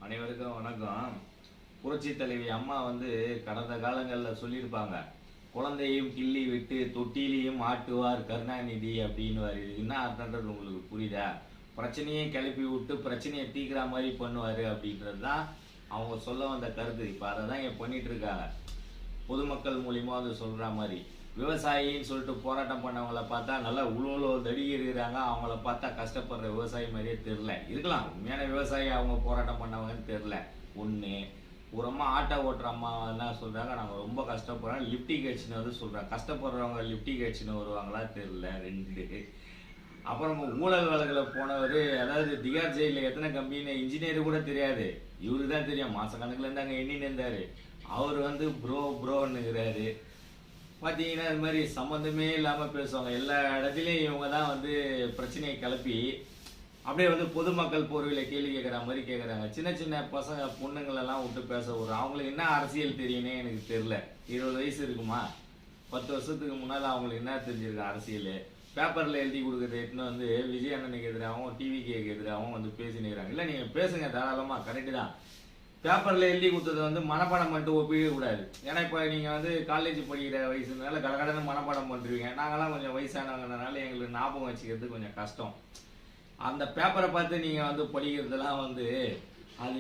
அனைவருக்கும் வணக்கம். புரட்சி தலைவி அம்மா கடந்த காலங்களில் சொல்லியிருப்பாங்க, குழந்தையும் கிள்ளி விட்டு தொட்டிலையும் ஆட்டுவார் கருணாநிதி அப்படின்னு. இது என்ன அர்த்தன்றது உங்களுக்கு புரியுதா? பிரச்சனையை கிளப்பி விட்டு பிரச்சனையை தீக்கிற மாதிரி பண்ணுவார் அப்படின்றது தான் அவங்க சொல்ல வந்த கருத்து. இப்போ அதை தான் இங்கே பண்ணிட்டு இருக்காங்க. பொதுமக்கள் மூலியமாக சொல்கிற மாதிரி விவசாயின்னு சொல்லிட்டு போராட்டம் பண்ணவங்கள பார்த்தா நல்லா உழவு தடி இருக்கிறாங்க. அவங்கள பார்த்தா கஷ்டப்படுற விவசாயி மாதிரியே தெரில. இருக்கலாம், உண்மையான விவசாயி அவங்க போராட்டம் பண்ணவங்கன்னு தெரில. ஒன்று ஒரு அம்மா ஆட்டோ ஓட்டுற அம்மா என்ன சொல்கிறாங்க, நாங்கள் ரொம்ப கஷ்டப்படுறோம் லிப்டி கட்சின்னு சொல்கிறாங்க. கஷ்டப்படுறவங்க லிப்டி கட்சின்னு வருவாங்களா தெரில. ரெண்டு அப்புறம் ஊழல் வழக்கில் போனவர், அதாவது திகார் ஜெயிலில் எத்தனை கம்பெனி இன்ஜினியர் கூட தெரியாது, இவரு தான் தெரியும். மாதக்கணக்கில் அங்கே எண்ணின்னு இருந்தார். அவர் ப்ரோன்னுங்கிறாரு. பார்த்தீங்கன்னா இது மாதிரி சம்மந்தமே இல்லாமல் பேசுவாங்க. எல்லா இடத்துலையும் இவங்க தான் பிரச்சனையை கிளப்பி அப்படியே பொதுமக்கள் போர்வையில் கேள்வி கேட்குற மாதிரி கேட்குறாங்க. சின்ன சின்ன பசங்க பொண்ணுங்களெல்லாம் விட்டு பேச விட்றோம். அவங்களுக்கு என்ன அரசியல் தெரியுன்னே எனக்கு தெரில. 20 வயசு இருக்குமா? 10 வருஷத்துக்கு முன்னால் அவங்களுக்கு என்ன தெரிஞ்சிருக்கு அரசியல்? பேப்பரில் எழுதி கொடுக்குறது எடுத்துன்னு விஜய் அண்ணனுக்கு எதிராகவும் டிவிக்கு எதிராகவும் பேசினுக்கிறாங்க. இல்லை, நீங்கள் பேசுங்க தாராளமாக, கரெக்டு தான். பேப்பரில் எழுதி கொடுத்தது மனப்பாடம் பண்ணிட்டு ஒப்பிக்க கூடாது. ஏன்னா இப்போ நீங்கள் காலேஜ் படிக்கிற வயசுனால கடகடன்னு மனப்பாடம் பண்ணுறீங்க. நாங்களாம் கொஞ்சம் வயசானவங்கனால எங்களுக்கு ஞாபகம் வச்சுக்கிறது கொஞ்சம் கஷ்டம். அந்த பேப்பரை பார்த்து நீங்கள் படிக்கிறதுலாம் அது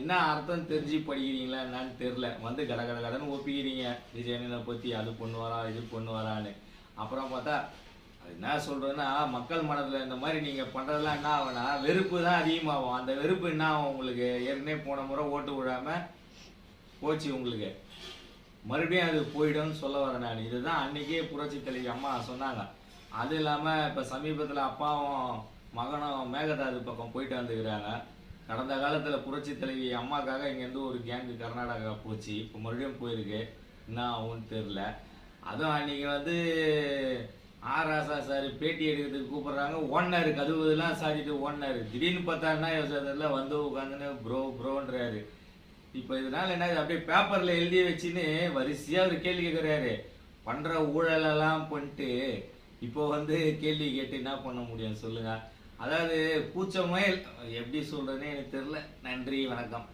என்ன அர்த்தம் தெரிஞ்சு படிக்கிறீங்களா என்னான்னு தெரில. கடகடன்னு ஒப்பிக்கிறீங்க விஜயனை பற்றி, அது பண்ணுவாரா இது பண்ணுவாரான்னு. அப்புறம் பார்த்தா அது என்ன சொல்கிறதுன்னா, மக்கள் மனதில் இந்த மாதிரி நீங்கள் பண்ணுறதுலாம் என்ன ஆகும்னா வெறுப்பு தான் அதிகமாகும். அந்த வெறுப்பு என்ன ஆகும் உங்களுக்கு? ஏற்கனவே போன முறை ஓட்டு விடாமல் போச்சு உங்களுக்கு, மறுபடியும் அது போயிடும்னு சொல்ல வரேன் நான். இதுதான் அன்றைக்கே புரட்சி தலைவி அம்மா சொன்னாங்க. அது இல்லாமல் இப்போ சமீபத்தில் அப்பாவும் மகனும் மேகதாது பக்கம் போயிட்டு வந்துக்கிறாங்க. கடந்த காலத்தில் புரட்சி தலைவி அம்மாக்காக இங்கேருந்து ஒரு கேங்கு கர்நாடகா போச்சு. இப்போ மறுபடியும் போயிருக்கு. என்ன ஆகும்னு தெரில. அதுவும் அன்றைக்கி ராசா சார் பேட்டி எடுக்கிறதுக்கு கூப்பிட்றாங்க. ஓடினாரு, கதுவெல்லாம் சாதிட்டு ஓடினாரு. திடீர்னு பார்த்தாருன்னா யோசனை உட்காந்துன்னு ப்ரோன்றாரு. இப்போ இதனால என்ன, அப்படியே பேப்பரில் எழுதி வச்சுன்னு வரிசையாக ஒரு கேள்வி கேட்குறாரு. பண்ணுற ஊழலெல்லாம் பண்ணிட்டு இப்போ கேள்வி கேட்டு என்ன பண்ண முடியும் சொல்லுங்கள்? அதாவது கூச்சமே எப்படி சொல்கிறதுன்னு எனக்கு தெரில. நன்றி, வணக்கம்.